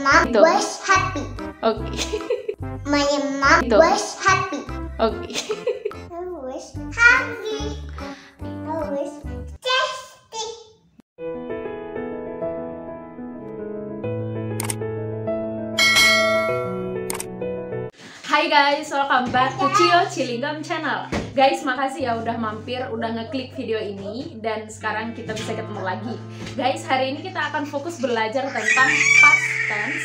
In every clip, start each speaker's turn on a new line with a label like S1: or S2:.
S1: mom
S2: Itu.
S1: was happy.
S2: Oke.
S1: My mom
S2: Itu.
S1: was happy.
S2: Oke.
S1: I was happy. I was tasty.
S2: Hai guys, welcome back to Cio Cilinggam Channel. Guys, makasih ya udah mampir, udah ngeklik video ini. Dan sekarang kita bisa ketemu lagi. Guys, hari ini kita akan fokus belajar tentang past tense.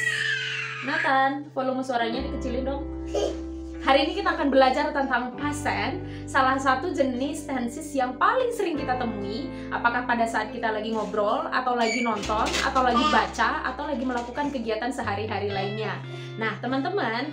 S2: Nathan, volume suaranya dikecilin dong. Hari ini kita akan belajar tentang past tense, salah satu jenis tenses yang paling sering kita temui, apakah pada saat kita lagi ngobrol, atau lagi nonton, atau lagi baca, atau lagi melakukan kegiatan sehari-hari lainnya. Nah, teman-teman,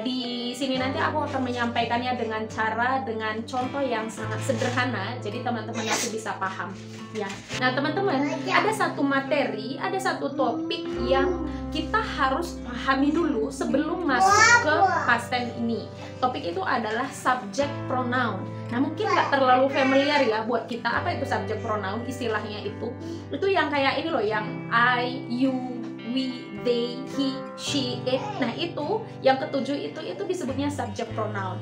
S2: di sini nanti aku akan menyampaikannya dengan contoh yang sangat sederhana, jadi teman-teman nanti bisa paham. Ya. Nah, teman-teman, ada satu materi, ada satu topik yang kita harus pahami dulu sebelum masuk ke past tense ini. Topik itu adalah subject pronoun. Nah, mungkin nggak terlalu familiar ya buat kita apa itu subject pronoun, istilahnya itu yang kayak ini loh, yang I, you, we, they, he, she, it. Nah, itu yang ketujuh itu disebutnya subject pronoun.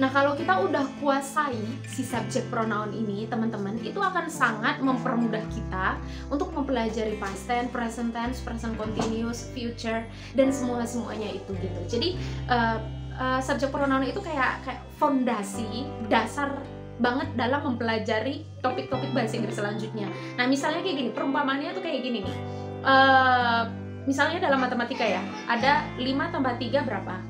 S2: Nah, kalau kita udah kuasai si subject pronoun ini, teman-teman, itu akan sangat mempermudah kita untuk mempelajari past tense, present tense, present continuous, future, dan semuanya itu gitu. Jadi subject pronoun itu kayak fondasi dasar banget dalam mempelajari topik-topik bahasa Inggris selanjutnya. Nah, misalnya kayak gini, perumpamaannya tuh kayak gini nih. Misalnya dalam matematika ya, ada 5 tambah 3 berapa?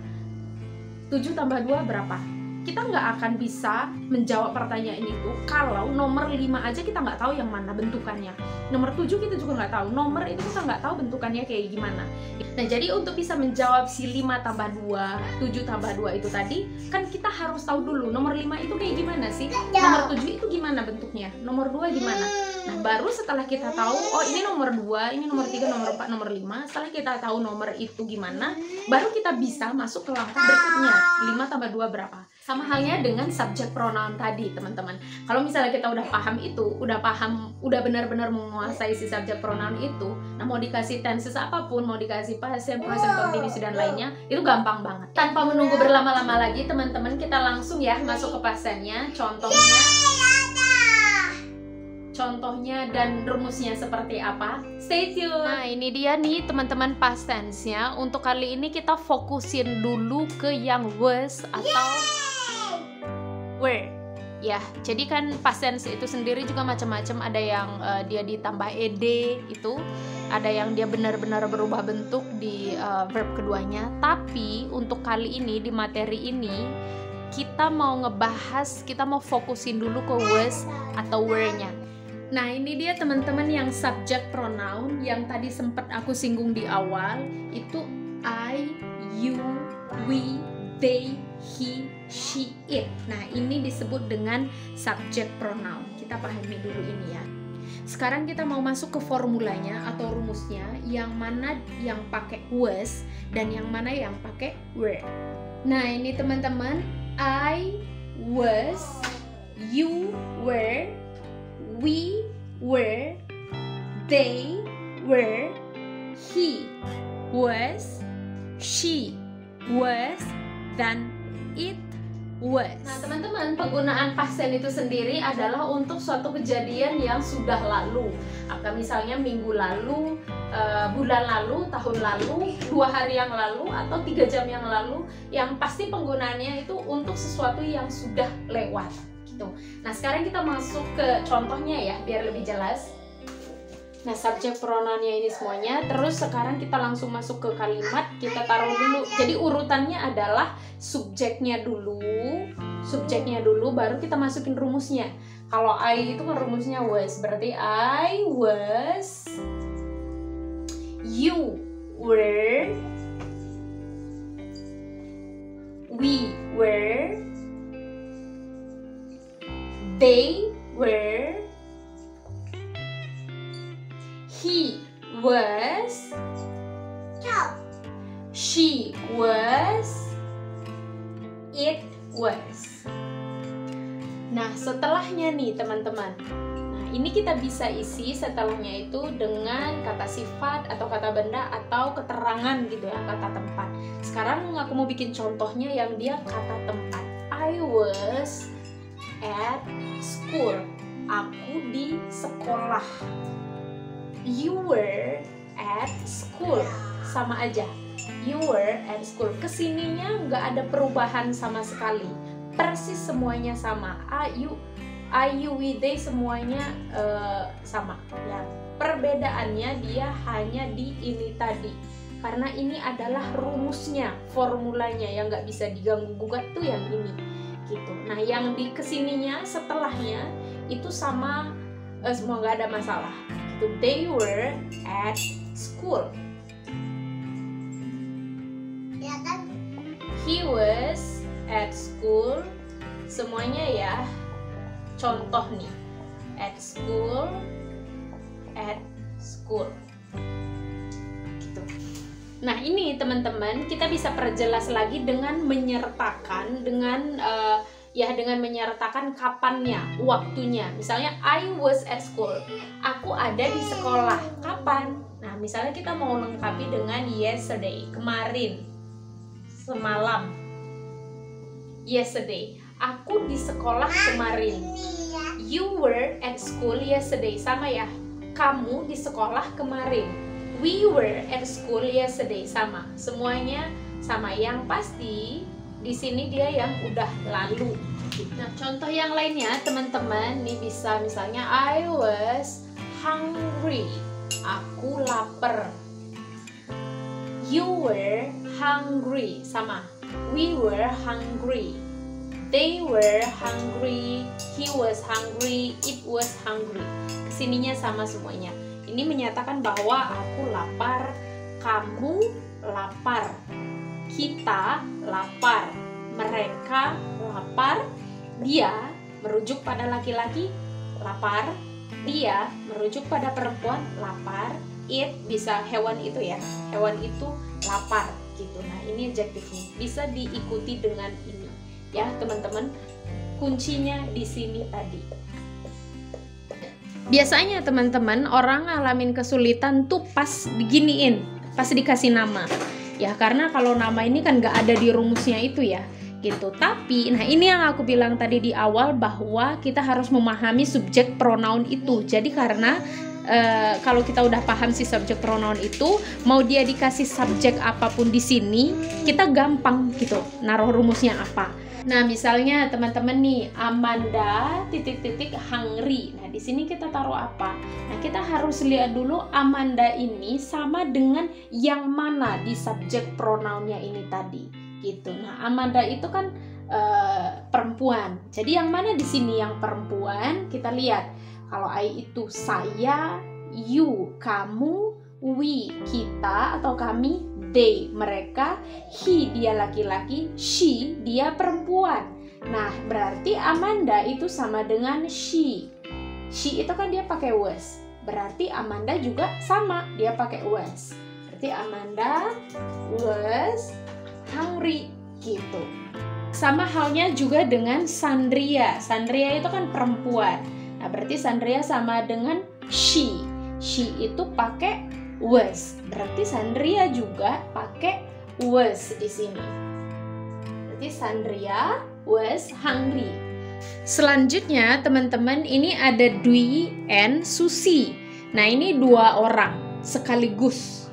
S2: 7 tambah 2 berapa? Kita nggak akan bisa menjawab pertanyaan itu kalau nomor 5 aja kita nggak tahu yang mana bentukannya. Nomor 7 kita juga nggak tahu. Nomor itu kita nggak tahu bentukannya kayak gimana. Nah, jadi untuk bisa menjawab si 5 tambah 2, 7 tambah 2 itu tadi, kan kita harus tahu dulu nomor 5 itu kayak gimana sih? Nomor 7 itu gimana bentuknya? Nomor 2 gimana? Nah, baru setelah kita tahu, oh ini nomor 2, ini nomor 3, nomor 4, nomor 5, setelah kita tahu nomor itu gimana, baru kita bisa masuk ke langkah berikutnya. 5 tambah 2 berapa? Sama halnya dengan subject pronoun tadi, teman-teman. Kalau misalnya kita udah paham itu, udah benar-benar menguasai si subject pronoun itu, nah mau dikasih tenses apapun, mau dikasih past tense, present continuous dan lainnya, itu gampang banget. Tanpa menunggu berlama-lama lagi, teman-teman, kita langsung ya masuk ke past tense-nya. Contohnya dan rumusnya seperti apa? Stay tune. Nah, ini dia nih teman-teman past tense-nya. Untuk kali ini kita fokusin dulu ke yang was atau were. Ya, jadi kan past tense itu sendiri juga macam-macam. Ada yang dia ditambah ed itu, ada yang dia benar-benar berubah bentuk di verb keduanya. Tapi untuk kali ini di materi ini kita mau fokusin dulu ke was atau were-nya. Nah, ini dia teman-teman yang subject pronoun yang tadi sempat aku singgung di awal, itu I, you, we, they, he, she, it. Nah, ini disebut dengan subject pronoun. Kita pahami dulu ini ya. Sekarang kita mau masuk ke formulanya atau rumusnya, yang mana yang pakai was dan yang mana yang pakai were. Nah, ini teman-teman, I was, you were, we were, they were, he was, she was, dan it was. Nah, teman-teman, penggunaan past tense itu sendiri adalah untuk suatu kejadian yang sudah lalu. Atau misalnya minggu lalu, bulan lalu, tahun lalu, 2 hari yang lalu, atau 3 jam yang lalu. Yang pasti penggunaannya itu untuk sesuatu yang sudah lewat. Nah, sekarang kita masuk ke contohnya ya, biar lebih jelas. Nah, subject pronounnya ini semuanya. Terus sekarang kita langsung masuk ke kalimat. Kita taruh dulu. Jadi urutannya adalah subjeknya dulu, baru kita masukin rumusnya. Kalau I itu kan rumusnya was, berarti I was, you were, we were, they were, he was, she was, it was. Nah, setelahnya nih teman-teman, nah ini kita bisa isi setelahnya itu dengan kata sifat atau kata benda atau keterangan gitu ya, kata tempat. Sekarang aku mau bikin contohnya yang dia kata tempat. I was at school. Aku di sekolah. You were at school. Sama aja. You were at school. Kesininya nggak ada perubahan sama sekali. Persis semuanya sama. I, you, we, they semuanya sama. Ya, perbedaannya dia hanya di ini tadi. Karena ini adalah rumusnya, formulanya yang nggak bisa diganggu gugat tuh yang ini. Gitu. Nah, yang di kesininya setelahnya itu sama, semua nggak ada masalah. Gitu. They were at school.
S1: Ya kan?
S2: He was at school. Semuanya ya. Contoh nih, at school, gitu. Nah ini teman-teman kita bisa perjelas lagi dengan menyertakan, dengan dengan menyertakan kapannya, waktunya. Misalnya I was at school, aku ada di sekolah. Kapan? Nah misalnya kita mau lengkapi dengan yesterday, kemarin, semalam. Yesterday, aku di sekolah kemarin. You were at school yesterday. Sama ya, kamu di sekolah kemarin. We were at school yesterday. Sama, semuanya sama. Yang pasti di sini dia yang udah lalu. Nah contoh yang lainnya teman-teman nih bisa misalnya I was hungry. Aku lapar. You were hungry. Sama, we were hungry. They were hungry, he was hungry, it was hungry. Kesininya sama semuanya. Ini menyatakan bahwa aku lapar, kamu lapar, kita lapar, mereka lapar, dia merujuk pada laki-laki lapar, dia merujuk pada perempuan lapar, it bisa hewan itu ya, hewan itu lapar gitu. Nah ini adjektifnya bisa diikuti dengan ini. Ya teman-teman, kuncinya di sini tadi. Biasanya teman-teman orang ngalamin kesulitan tuh pas diginiin, pas dikasih nama. Ya karena kalau nama ini kan nggak ada di rumusnya itu ya, gitu. Tapi, nah ini yang aku bilang tadi di awal bahwa kita harus memahami subjek pronoun itu. Jadi karena kalau kita udah paham si subjek pronoun itu, mau dia dikasih subjek apapun di sini, kita gampang gitu naruh rumusnya apa. Nah, misalnya teman-teman nih, Amanda hungry. Nah, di sini kita taruh apa? Nah, kita harus lihat dulu Amanda ini sama dengan yang mana di subjek pronounnya ini tadi, gitu. Nah, Amanda itu kan perempuan. Jadi yang mana di sini yang perempuan? Kita lihat. Kalau I itu saya, you kamu, we kita atau kami, they mereka, he dia laki-laki, she dia perempuan. Nah berarti Amanda itu sama dengan she. She itu kan dia pakai was, berarti Amanda juga sama, dia pakai was. Berarti Amanda was hungry gitu. Sama halnya juga dengan Sandria. Sandria itu kan perempuan. Nah berarti Sandria sama dengan she. She itu pakai was, berarti Sandria juga pakai was di sini. Berarti Sandria was hungry. Selanjutnya teman-teman ini ada Dwi and Susi. Nah ini dua orang sekaligus,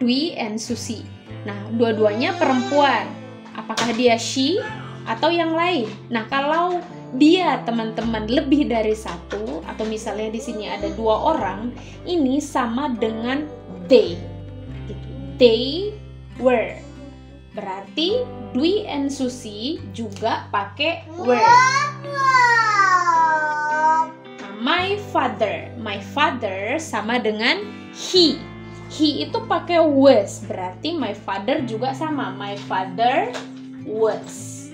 S2: Dwi and Susi. Nah dua-duanya perempuan. Apakah dia she atau yang lain? Nah kalau dia teman-teman lebih dari satu atau misalnya di sini ada dua orang, ini sama dengan they. They were. Berarti Dwi and Susi juga pakai were. Nah, my father sama dengan he. He itu pakai was. Berarti my father juga sama. My father was.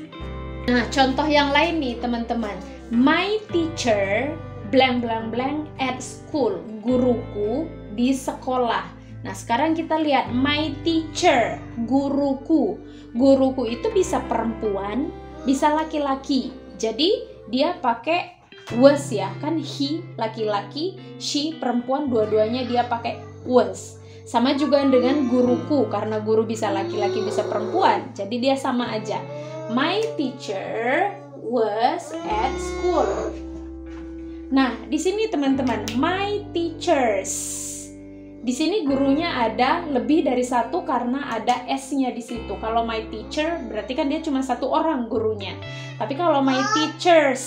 S2: Nah, contoh yang lain nih teman-teman. My teacher blank blank blank at school. Guruku di sekolah. Nah, sekarang kita lihat my teacher, guruku. Guruku itu bisa perempuan, bisa laki-laki. Jadi dia pakai was ya, kan he laki-laki, she perempuan, dua-duanya dia pakai was. Sama juga dengan guruku, karena guru bisa laki-laki bisa perempuan, jadi dia sama aja. My teacher was at school. Nah, di sini teman-teman, my teachers. Di sini gurunya ada lebih dari satu karena ada S-nya di situ. Kalau my teacher berarti kan dia cuma satu orang gurunya. Tapi kalau my teachers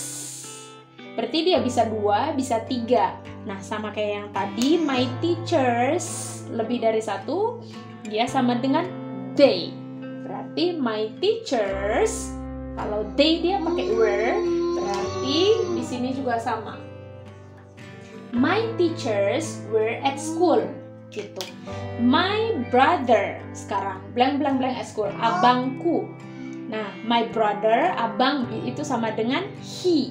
S2: berarti dia bisa 2, bisa 3. Nah, sama kayak yang tadi, my teachers lebih dari satu, dia sama dengan they. Berarti my teachers, kalau they dia pakai were, berarti di sini juga sama. My teachers were at school. Gitu. My brother, sekarang blank blank blank at school, abangku. Nah, my brother, abang itu sama dengan he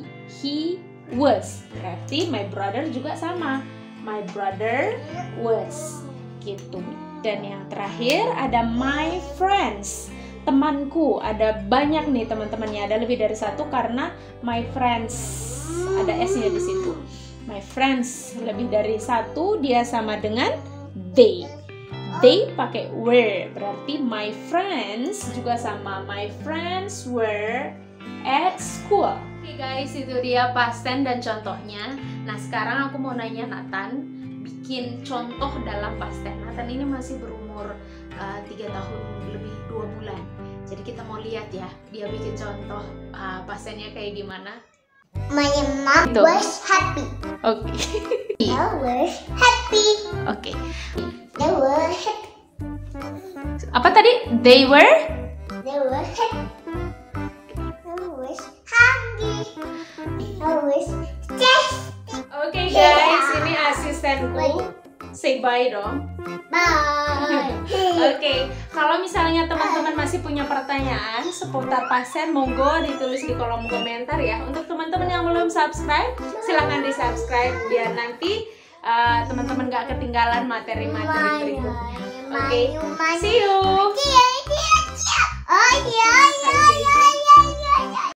S2: was. Berarti my brother juga sama, my brother was. Gitu. Dan yang terakhir ada my friends, temanku. Ada banyak nih teman-temannya, ada lebih dari satu karena my friends ada S-nya di situ. My friends lebih dari satu, dia sama dengan they. They pakai were, berarti my friends juga sama, my friends were at school. Oke guys, itu dia past tense dan contohnya. Nah, sekarang aku mau nanya Nathan, bikin contoh dalam past tense. Nathan ini masih berumur 3 tahun lebih 2 bulan. Jadi kita mau lihat ya, dia bikin contoh past tense-nya kayak gimana.
S1: My mom was happy.
S2: Oke.
S1: They were happy.
S2: Oke.
S1: They were happy.
S2: Apa tadi? They were?
S1: They were happy. I was hungry. I was thirsty.
S2: Oke guys, ini asistenku. Say bye dong.
S1: Bye.
S2: Oke, kalau misalnya teman-teman masih punya pertanyaan seputar past tense, monggo ditulis di kolom komentar ya. Untuk teman-teman yang belum subscribe, silahkan di subscribe biar nanti teman-teman gak ketinggalan materi-materi berikutnya. Oke, see you.